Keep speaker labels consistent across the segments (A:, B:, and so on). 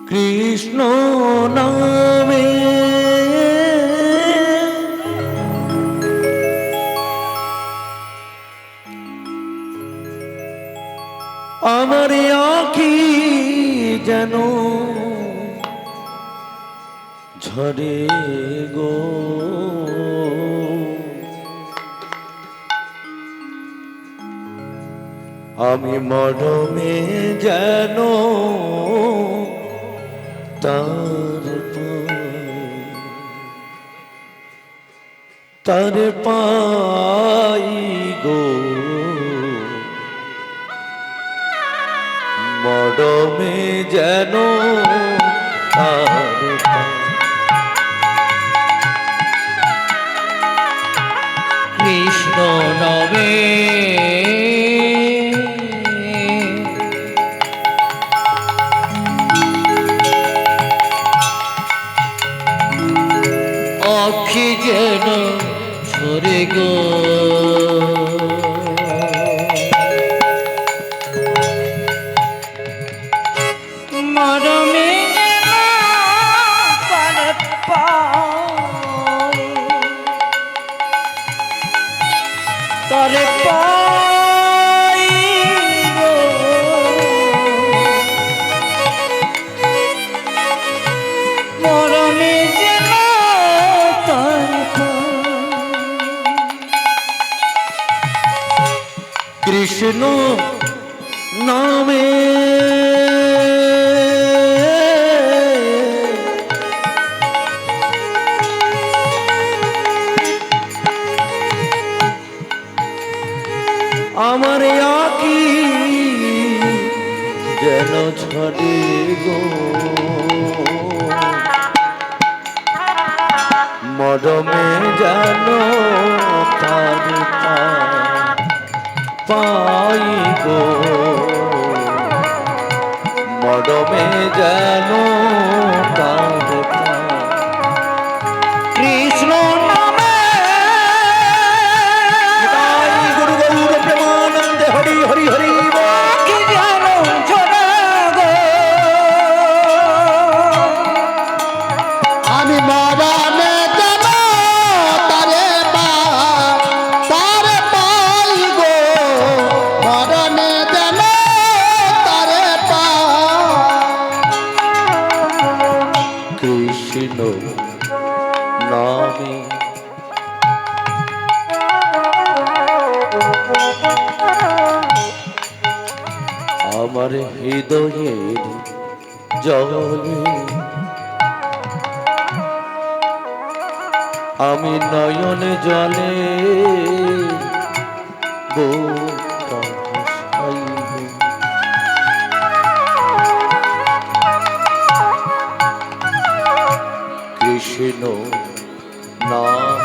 A: কৃষ্ণ নামে আমার আঁখি যেন ঝরে গো, আমি মরমে যেন তার পাই গো, মরমে যেন তার
B: কৃষ্ণ নামে আঁখি যেন ঝরে গো, মরমে পারে পাই তারে পাই গো, মরমে যেন তারে
A: কৃষ্ণ নামে আমার আঁখি যেন ঝরে গো, মরমে যেন তার পাই গো, মরমে যেন তার
B: কৃষ্ণ নামে
A: গুরু গৌর প্রেমানন্দে হরি হরি হরি
B: আঁখি যেন ঝরে গো,
C: আমি মরমে যেন তারে পাই গো, মরমে যেন তারে
A: কৃষ্ণ নামে আমার হৃদয়ের জলে আমি নয়ন জলে বুকটা ভাসাইব, কৃষ্ণ নাম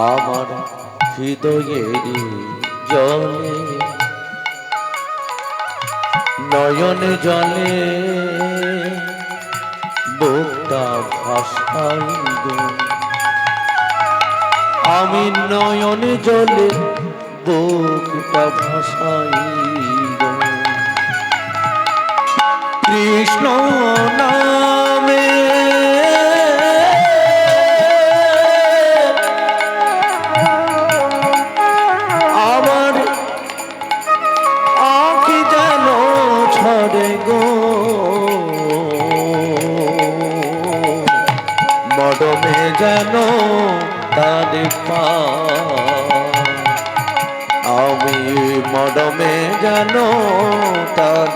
A: আমার হৃদয়ের জলে নয়ন জলে বুকটা ভাসাইব, আমি নয়ন জলে বুকটা ভাসাইব, কৃষ্ণ নামে আমার আঁখি যেন ঝরে গো, মরমে যেন তার আমি মরমে যেন তার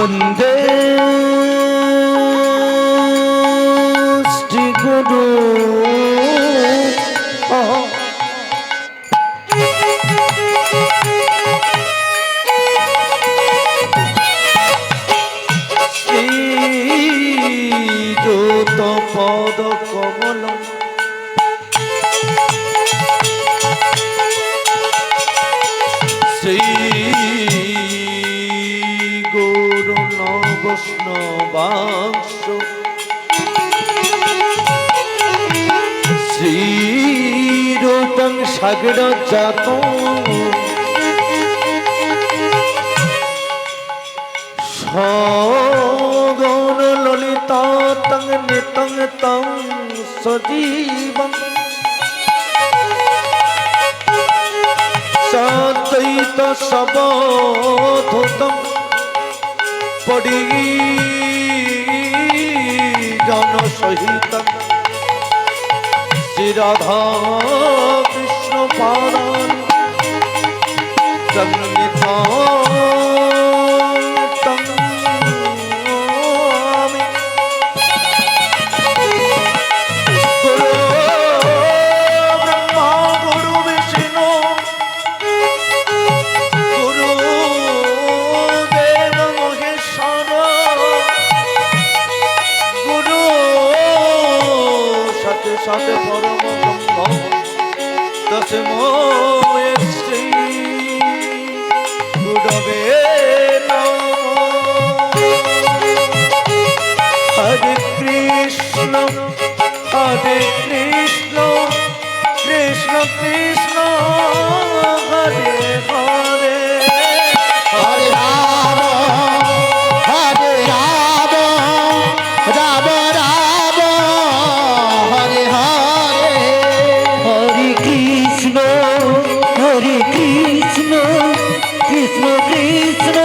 A: বন্দে শ্রী গুরু শ্রী যত পদ কমল শ্রী গুরু নবৈষ্ণবাংশ শ্রীরূপং সাগর জাত সগণ ললিতা তং নিতং তং সজীবং সদ্বৈত সবধূতং পরিজন সহিতং শ্রী রাধা কৃষ্ণ পারায়ণ জগন্নিতাং গুরু ব্রহ্মা গুরু বিষ্ণু গুরু দেব মহেশ্বর গুরু সাথে সাথে পরম ব্রহ্ম তস্মৈ শ্রী গুরবে নমঃ। হরে কৃষ্ণ কৃষ্ণ কৃষ্ণ হরে হরে
C: হরে রাম রাম রাম হরে হরে
B: হরে কৃষ্ণ কৃষ্ণ কৃষ্ণ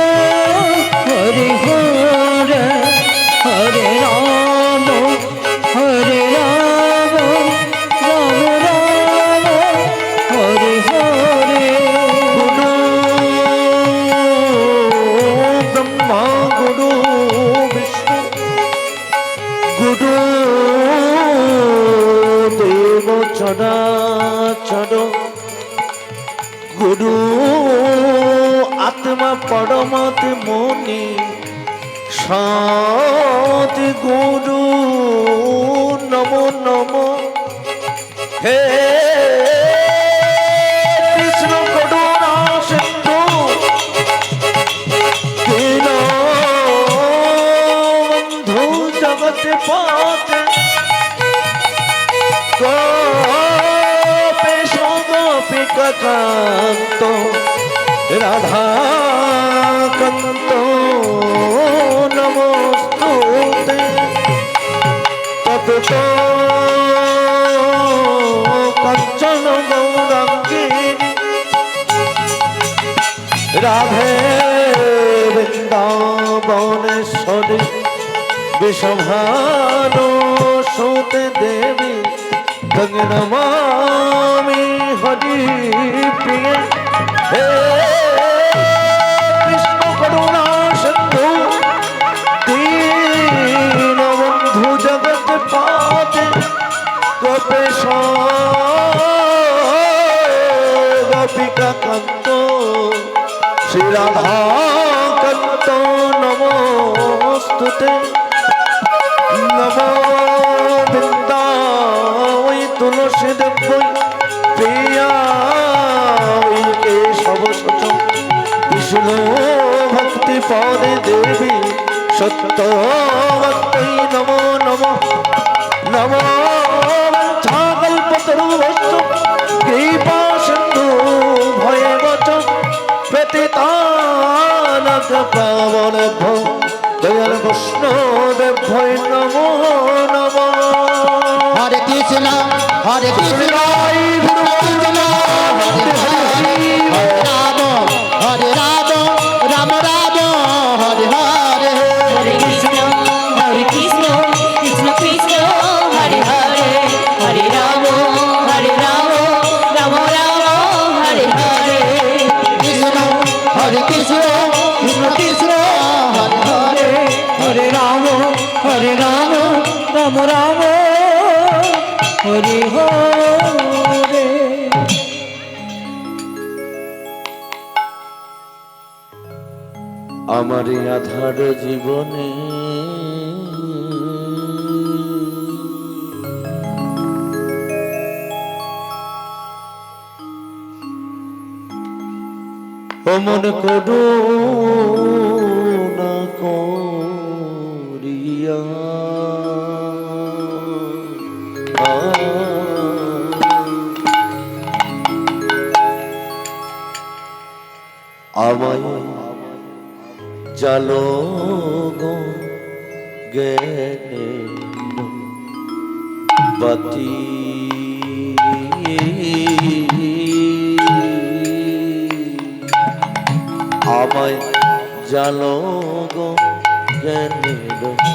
B: হরে হরে হরে রাম রাম রাম হরে হরে
A: গুরু ব্রহ্মা গুরু বিষ্ণু গুরু দেব চরাচর গুরু আত্মা পরমত মনি সৎ গুরু নমো নমো। হে কৃষ্ণ করুণা সিন্ধু দীনবন্ধু জগৎ পথে গোপেশ গোপিকা কান্ত রাধা কান্ত নমস্তুতে তপ্ত কাঞ্চন গৌরাঙ্গী রাধে বৃন্দাবনেশ্বরী বিষভানো সুতে দেবী তং নমামি হরি প্রিয়ে। হে কৃষ্ণ করুণা সিন্ধু দীনবন্ধু জগৎ পাতে গোপেশ গোপিকা কান্ত শ্রী রাধা কান্ত নমস্তুতে। নমো বৃন্দাবৈ তুলসী দেবৈ প্রিয়াৈ কেশব সচ বিষ্ণু ভক্তি পদে দেবী সত্য ভক্তৈ নমো নমো নমো। কল্পতরুভ্যশ্চ কৃপা সিন্ধু ভয়েবচ প্রতিতানক পাবনেভ্যো দয়াল বৈষ্ণবেভ্যো নমো নমঃ।
C: হরে কৃষ্ণ হরে কৃষ্ণ রাম হরে রাম রাম রাম হরে হরে
B: হরে কৃষ্ণ কৃষ্ণ কৃষ্ণ হরে হরে হরে রাম রাম রাম হরে হরে
C: কৃষ্ণ হরে কৃষ্ণ কৃষ্ণ কৃষ্ণ হরে হরে
A: রাম রাম হরি হরে।
C: আমার এই আধার জীবনে অমন করুণা করিয়া আমায় জালো গো জ্ঞানে বাতি আমায় জালো গো জ্ঞানের বাতি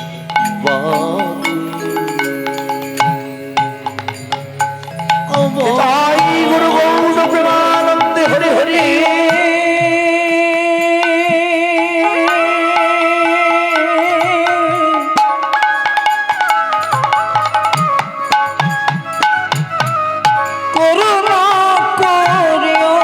A: তাই গুরু গৌর প্রেমানন্দে হরি হরি। করুণা করিও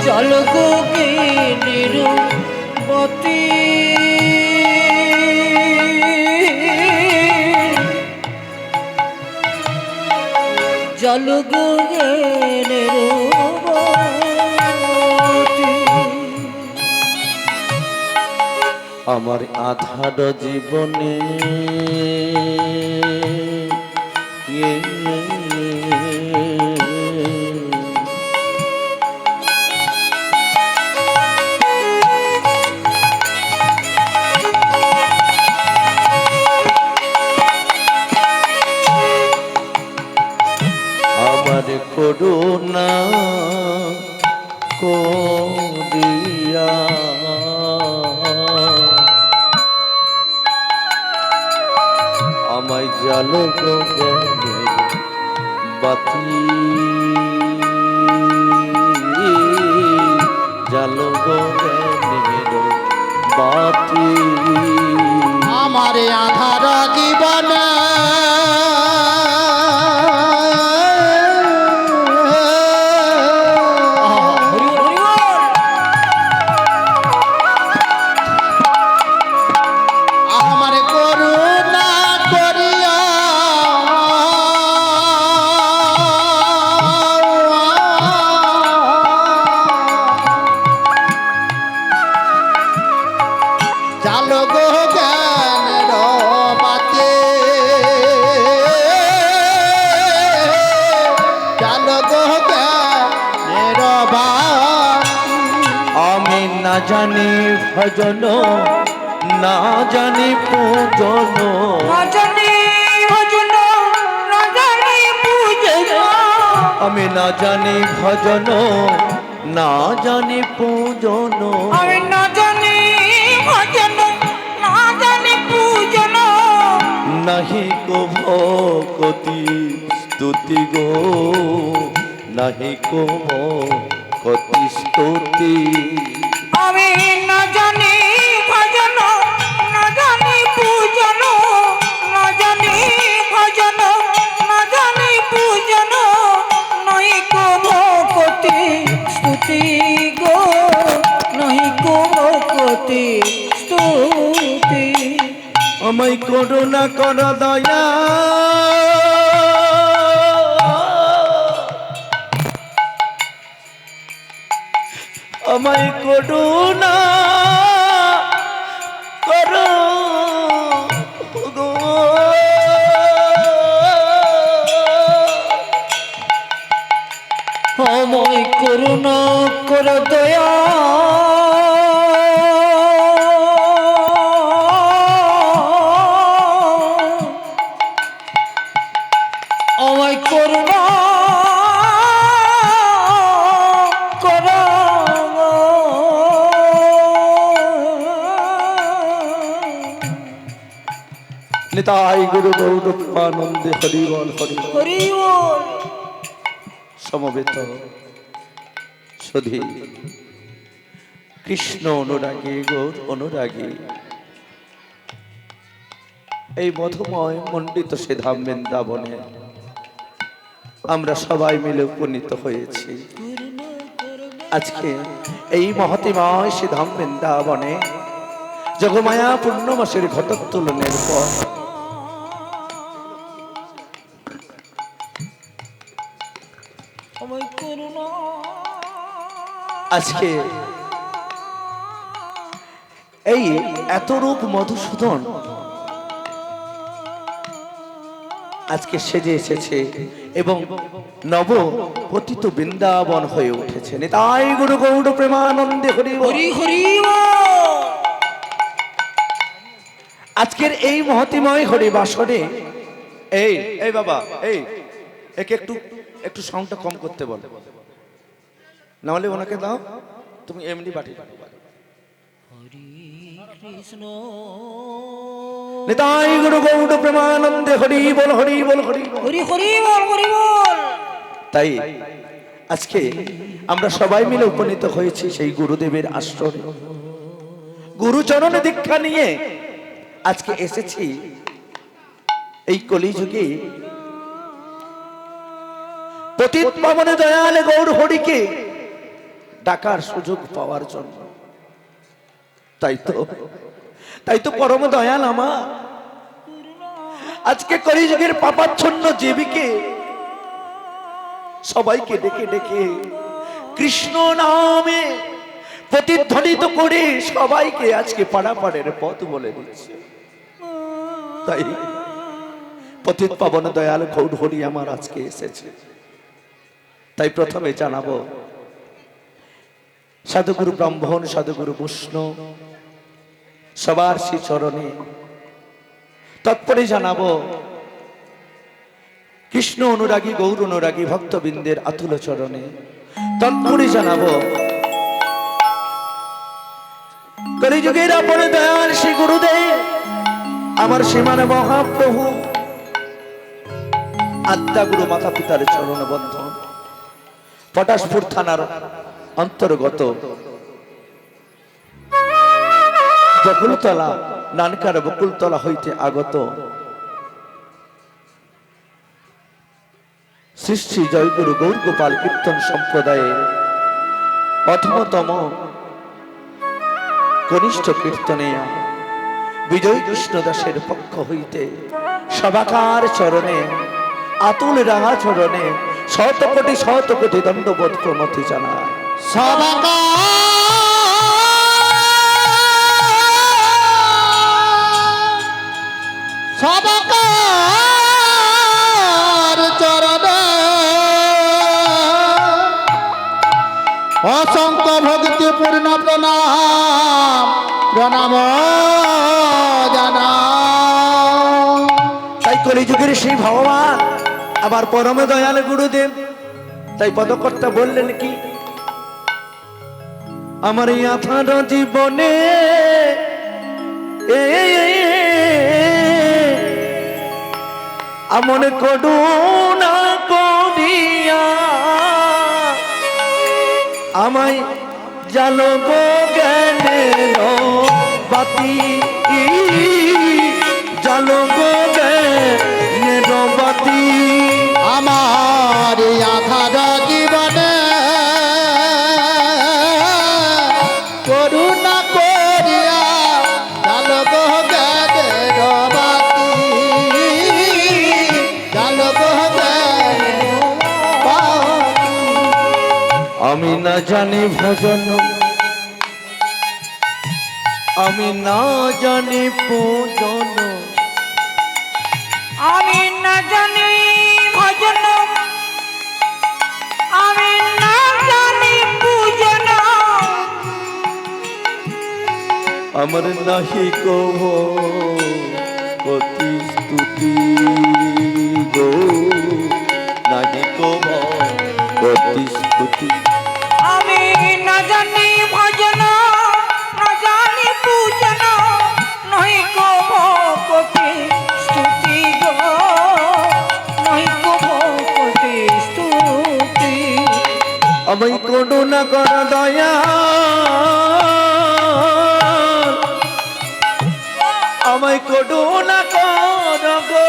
A: জল গোগিনীর মতি জল গোগিনীর মতি।
C: আমার আধার জীবনে আমার করুণা করিয়া আমায় জালো গো জ্ঞানের বাতি জালো গো জ্ঞানের বাতি আমার আধার জীবনে জালো গো জ্ঞানের বাতি জালো গো জ্ঞানের বাতি আমি না জানি ভজন না জানি পূজন
A: না জানি ভজন না জানি পূজন।
C: আমি না জানি ভজন না জানি পূজন
A: আমি না জানি ভজন না জানি পূজন।
C: নাহি কো ভকতি স্তুতি গো নাহি কো ভকতি স্তুতি
A: আমি না জানি ভজন না জানি পূজন। না জানি ভজন না জানি পূজন। নই কো ভকতি স্তুতি গো নই কো ভকতি স্তুতি।
C: আমায় করুণা কর দয়া আমায় করুণা কর গো
A: আমায় করুণা কর দয়া আমায় করুণা কর।
C: নিতাই গুরু গৌর প্রেমানন্দে হরি বল হরি বল।
A: হরি বল।
C: সমবেত
A: শুধু কৃষ্ণ অনুরাগী গৌর অনুরাগী এই মধুময় মণ্ডিত সে ধাম বৃন্দাবনে আমরা সবাই মিলে উপনীত হয়েছি। আজকে এই মহতিময় সে ধাম বৃন্দাবনে যোগমায়া পূর্ণমাসের ঘটোত্তোলনের পর আজকে এই এত রূপ মধুসূদন আজকে সেজে এসেছে এবং নব পতিত বৃন্দাবন হয়ে উঠেছে। নিতাই গুরু গৌর প্রেমানন্দে হরি হরি হরি। আজকের এই মহতিময় হরি বাসরে এই এই বাবা এই একে একটু একটু সাউন্ডটা কম করতে বল, না হলে ওনাকে দাও, তুমি এমনি বাটি
B: কৃষ্ণ
A: নিতাই গুরু গৌর প্রেমানন্দে হরি বল হরি বল হরি
B: হরি হরি বল হরি বল।
A: তাই আজকে আমরা সবাই মিলে উপনীত হয়েছি সেই গুরুদেবের আশ্রমে, গুরুচরণ দীক্ষা নিয়ে আজকে এসেছি এই কলিযুগে পতিত পাবনে দয়াল গৌর হরিকে ডাকার সুযোগ পাওয়ার জন্য। তাই তো পরম দয়াল আমার আজকে কলিযুগের পাপাচ্ছন্ন জীবীকে সবাইকে ডেকে ডেকে কৃষ্ণ নামে প্রতিধ্বনিত করে সবাইকে আজকে পাড়াপাড়ের পথ বলে দিচ্ছে। তাই পতিত পাবন দয়াল গৌর হরি আমার আজকে এসেছে। তাই প্রথমে জানাবো সাধুগুরু ব্রাহ্মণ সাধুগুরু বৈষ্ণব সবার শ্রী চরণে, তৎপরে জানাবো কৃষ্ণ অনুরাগী গৌর অনুরাগী ভক্তবৃন্দের আতুল চরণে, তৎপরে জানাবো কলিযুগের আপন দয়াল শ্রী গুরুদেব আমার শ্রীমান মহাপ্রভু আদ্যা গুরু মাতা পিতার চরণ বন্ধন পটাশপুর থানার অন্তর্গত বকুলতলা নানকার বকুলতলা হইতে আগত শ্রী শ্রী জয়গুরু গৌর গোপাল কীর্তন সম্প্রদায়ের অথমতম কনিষ্ঠ কীর্তনে বিজয় কৃষ্ণ দাসের পক্ষ হইতে সবাকার চরণে আতুল রাঙা চরণে শত কোটি দণ্ডবোধ প্রণতি জানায়।
C: সবাকার চরণে অসংখ্য ভক্তি পূর্ণ প্রণাম প্রণাম জানা।
A: তাই কলিযুগের সেই ভগবান আবার পরম দয়াল গুরুদেব তাই পদকর্তা বললেন কি, আমার এই আথার জীবনে আমন করুণা করিয়া আমায় জালো গো জ্ঞানের বাতি, জালো গো জ্ঞানের বাতি।
C: আমার আধার জীবনে করুণা করিয়া জালো গো জ্ঞানের বাতি, জালো গো জ্ঞানের বাতি।
A: আমি না জানি ভজন, আমি না জানি পূজন,
B: আমি না জানি ভজন, আমি না জানি পূজন,
A: আমার নাহি কহ কতি স্তুতি গো, নাহি কহ কতি স্তুতি।
B: আমি না জানি ভজন, না জানি পূজন, নহি কব কোটি স্তুতি গো, নহি কব কোটি স্তুতি।
A: আমায় করুণা কর দয়া, আমায় করুণা কর গো,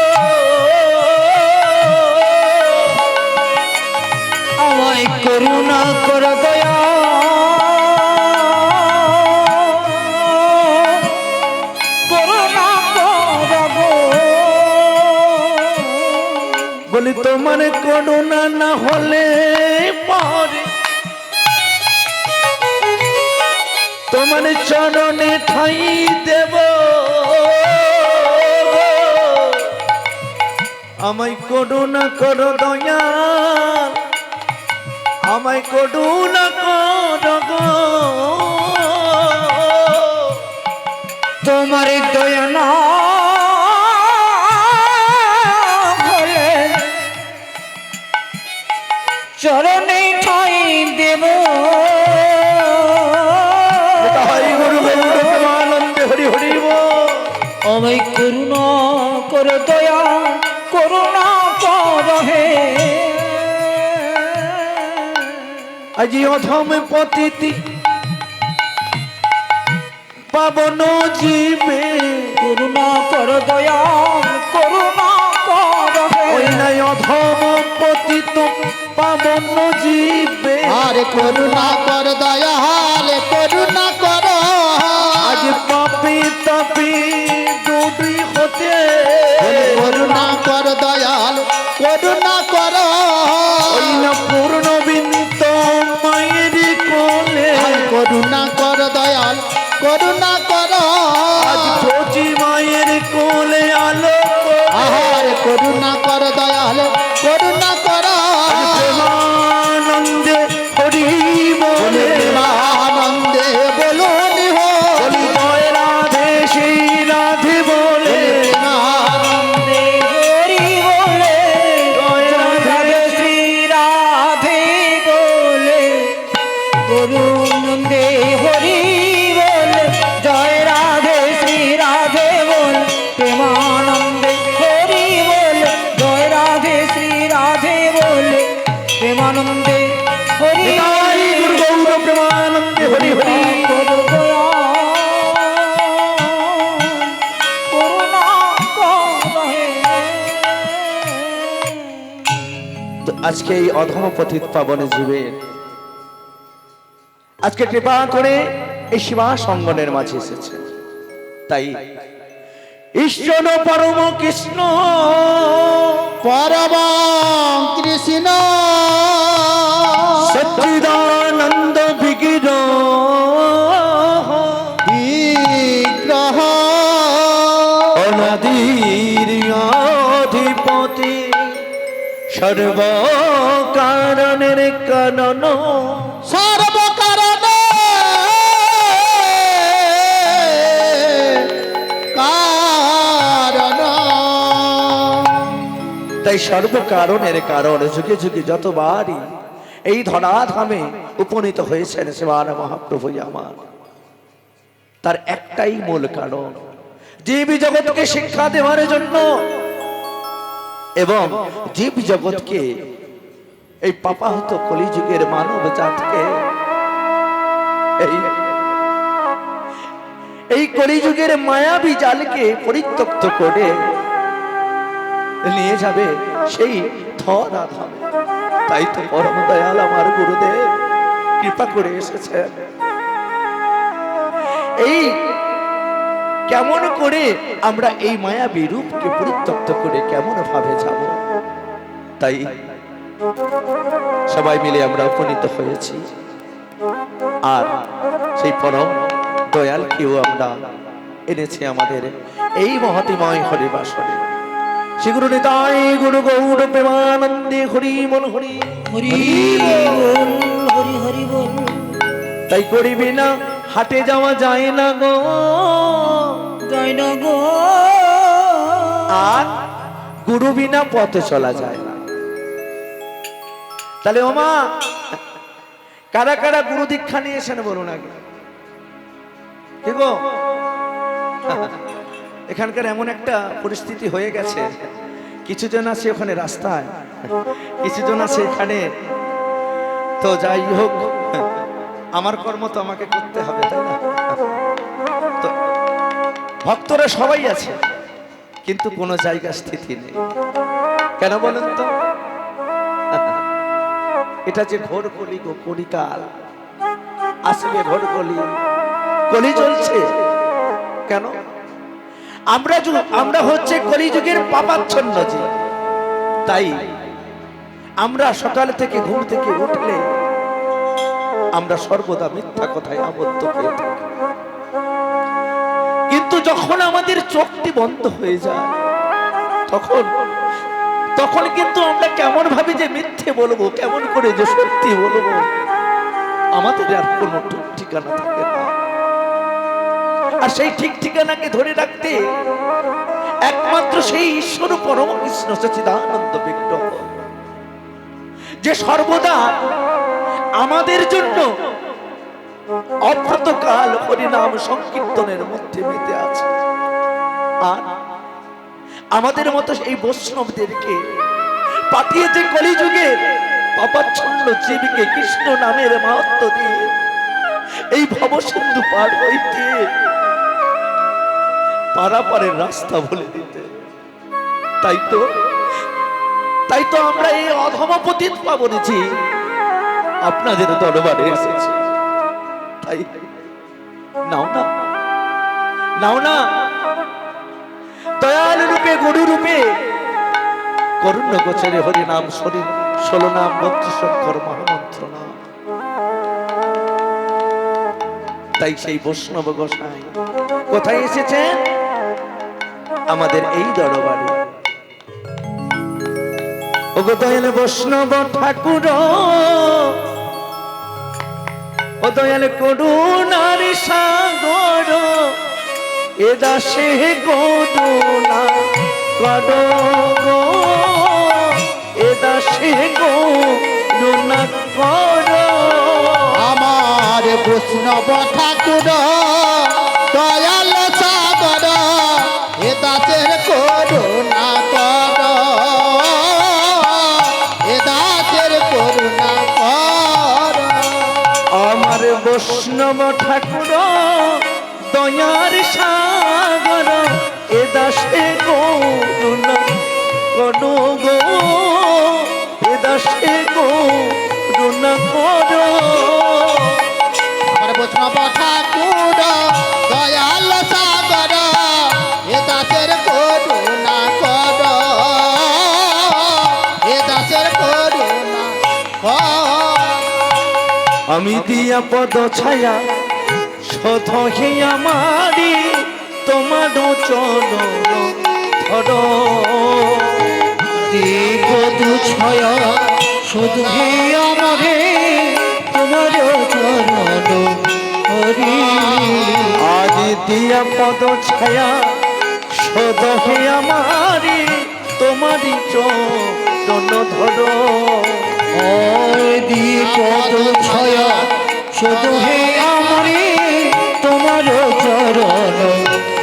B: আমায় করুণা কর দয়া, করুণা কর গো।
A: বলি তোমার করুণা না হলে পরে তোমার চরণে ঠাই দেব, আমায় করুণা কর দয়া, আমায় করুণা কর গো,
B: তোমার দয়া না হলে চরণে ঠাই দেব।
A: হরি গুরু গৌর প্রেমানন্দে হরি হরি বল।
B: আমায় করুণা কর দয়া, করুণা কর হে।
A: আজি অধম পতিতি পাবন জীবে,
B: করুণা কর দয়া, করুণা কর হে।
A: ওই নাই অধম পতিত পাবন জীবে,
C: আরে করুণা কর দয়াল করুণা কর,
A: আজ পাপি তাপি ডুবি হতে,
C: করুণা কর দয়াল করুণা কর,
A: ওই না পূর্ণ বিনীত মায়ের কোলে,
C: করুণা কর দয়াল করুণা কর,
A: আজ কচি মায়ের কোলে আলো
C: আহার করুণা কর দয়াল করুণা কর,
A: প্রেমানন্দে হরি বলে,
C: আনন্দে বলুন হো,
A: বলি জয় রাধে সেই রাধে বলে,
B: আনন্দে হরি বলে,
A: জয় রাধে
B: শ্রী রাধে বলে, করুণানন্দে হরি বলে, জয় রাধে শ্রী রাধে বলে, প্রেমানন্দে হরি বলে, জয় রাধে শ্রী রাধে বলে, প্রেমানন্দে হরি
A: নিতাই গুরু গৌর প্রেমানন্দে হরি হরি।
B: করো দয়া, করুণা কর হে।
A: তো আজকে এই অধম পতিত পাবনে জীবের আজকে কৃপা করে এই শিবা সঙ্গনের মাঝে এসেছে, তাই ঈশ্বর পরম কৃষ্ণ
C: পরম কৃষ্ণ
A: সচ্চিদানন্দ বিগ্রহ
C: বিগ্রহ
A: অনাদির অধিপতি সর্ব কারণের কানন
C: সর্বকারণ কারণ,
A: তাই সর্বকারণের কারণ যুগে যুগে যতবারই এই ধরাধামে উপনীত হয়েছেন শিবান মহাপ্রভু আমার, তার একটাই মূল কারণ জীব জগৎকে শিক্ষা দেওয়ার জন্য এবং জীব জগৎকে এই পাপাহত কলিযুগের মানব জাতকে এই কলিযুগের মায়াবী জালকে পরিত্যক্ত করে নিয়ে যাবে সেই ধরাধামে। তাই তো পরম দয়াল আমার গুরুদেব কৃপা করে এসেছেন। এই কেমন করে আমরা এই মায়াবী রূপকে পরিত্যক্ত করে কেমন ভাবে যাব, তাই সবাই মিলে আমরা উপনীত হয়েছি। আর সেই পরম দয়ালকেও আমরা এনেছি আমাদের এই মহতিময় হরিবাসরে। শ্রী গুরু নিতাই গুরু গৌর প্রেমানন্দে হরি মন হরি
B: হরি বল, হরি হরি বল।
A: তাই করিবি না হাটে যাওয়া যায় না গো,
B: জয় না গো,
A: আর গুরু বিনা পথে চলা যায় না। তাহলে ওমা কারা কারা গুরু দীক্ষা নিয়েছেন বলুন আগে, কি গো? এখানকার এমন একটা পরিস্থিতি হয়ে গেছে, কিছুজন আছে ওখানে রাস্তায়, কিছুজন আছে এখানে তো যাই হোক, আমার কর্ম তো আমাকে করতে হবে, তাই না? তো ভক্তরা সবাই আছে, কিন্তু কোনো জায়গা স্থিতি নেই। কেন বলেন তো? এটা যে ঘোর কলি গো, কলিকাল আসবে, ঘোর কলি, কলি চলছে। কেন? আমরা হচ্ছে কলিযুগের পাপাচ্ছন্ন জীব। তাই আমরা সকাল থেকে ঘুম থেকে উঠলে আমরা সর্বদা মিথ্যা কথায় আবদ্ধ হয়ে থাকি। কিন্তু যখন আমাদের চোখটি বন্ধ হয়ে যায়, তখন কিন্তু আমরা কেমন ভাবে যে মিথ্যে বলবো, কেমন করে যে সত্যি বলবো, আমাদের আর কোনো ঠিক ঠিকানা থাকে না। আর সেই ঠিক ঠিকানাকে ধরে রাখতে একমাত্র সেই ঈশ্বর পরম কৃষ্ণ সচ্চিদানন্দ বিগ্রহ, যে সর্বদা আমাদের জন্য অপ্রতকাল হরিনাম সংকীর্তনের মধ্যে মেতে আছে। আর আমাদের মতো এই বৈষ্ণবদেরকে পাঠিয়েছে কলিযুগের পাপাচ্ছন্ন জীবকে কৃষ্ণ নামের মাহাত্ম্য দিয়ে এই ভবসিন্ধু পার হইতে পারাপারের রাস্তা বলে দিতে। তাই তো আমরা এই অধম পতিত পাবনেছি আপনাদের দরবারে এসেছি। তাই নাও না দয়াল রূপে, গুরু রূপে করুণ্য গোচরে হরি নাম, শরীর 16 নাম, 32 অক্ষর মহামন্ত্র নাম। তাই সেই বৈষ্ণব গোসাই কোথায় এসেছেন? আমাদের এই দরবারে। ওগো দয়াল বৈষ্ণব ঠাকুর, ও দয়াল করুণার সাগর, এ দাসে করুণা করো গো, এ দাসে করুণা করো।
C: আমার বৈষ্ণব ঠাকুর দয়াল সাগর, এ দাসের করুণা কর, এ দাসের করুণা কর।
A: আমার বৈষ্ণব ঠাকুর দয়ার সাগর, এ দাসে করুণা করো গো, এ দাসে করুণা করো।
C: আমার বৈষ্ণব ঠাকুর দয়াল সাগর, এ দাসের করুণা কর, এ দাসের করুণা কর।
A: আমি দিয়া পদ ছায়া শত হে আমারি, তোমার চরণ ধরো।
B: পদু ছয়া শুধু হে আমারে তোমার চরণ হরি।
A: আজ দিয়া পদ ছায়া শত হে আমারি, তোমারি চরণ ধরো।
B: পদ ছয়া শুধু হে আমারে তোমার চরণ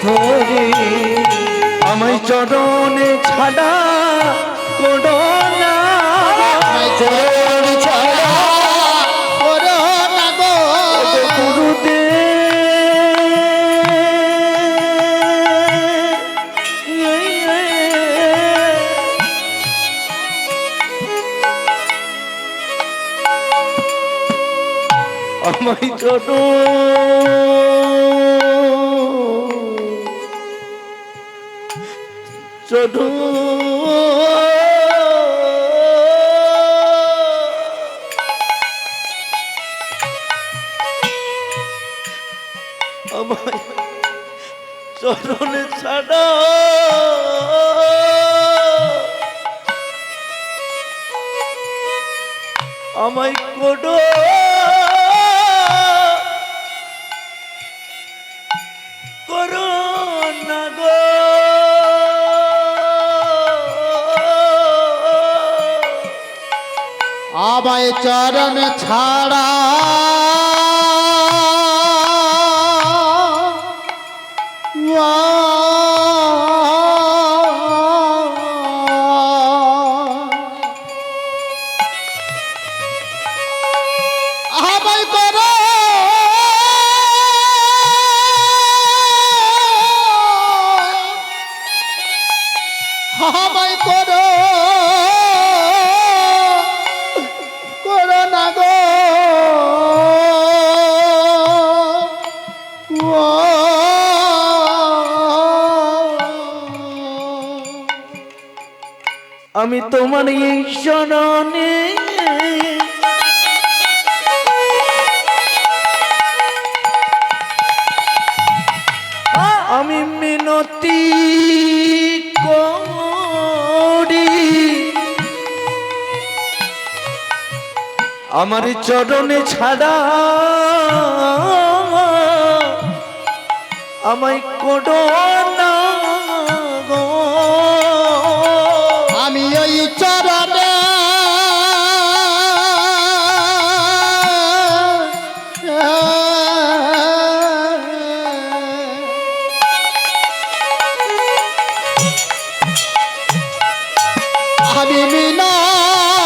B: ধরে।
A: আমায় চরণে ছাড়া করো না,
B: চরণ ছাড়া
C: করুণা গো,
A: আমায় চরণ আমায় চরণে ছাড়া আমায় কোডো করো না গো।
C: আমায় চরণ ছাড়া
A: আমি তোমার এই শরণে আমি মিনতি করি, আমার চরণে ছাড়া আমায় কোডো না গো।
C: আমি ওই চরণে আমি বিনয়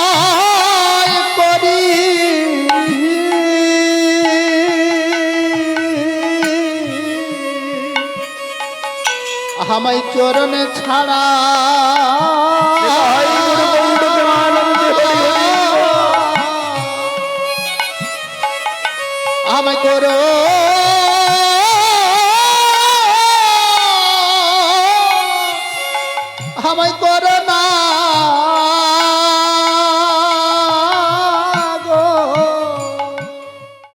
C: করি, আমায় চরণে ছাড়া আমায় করো আমায় করো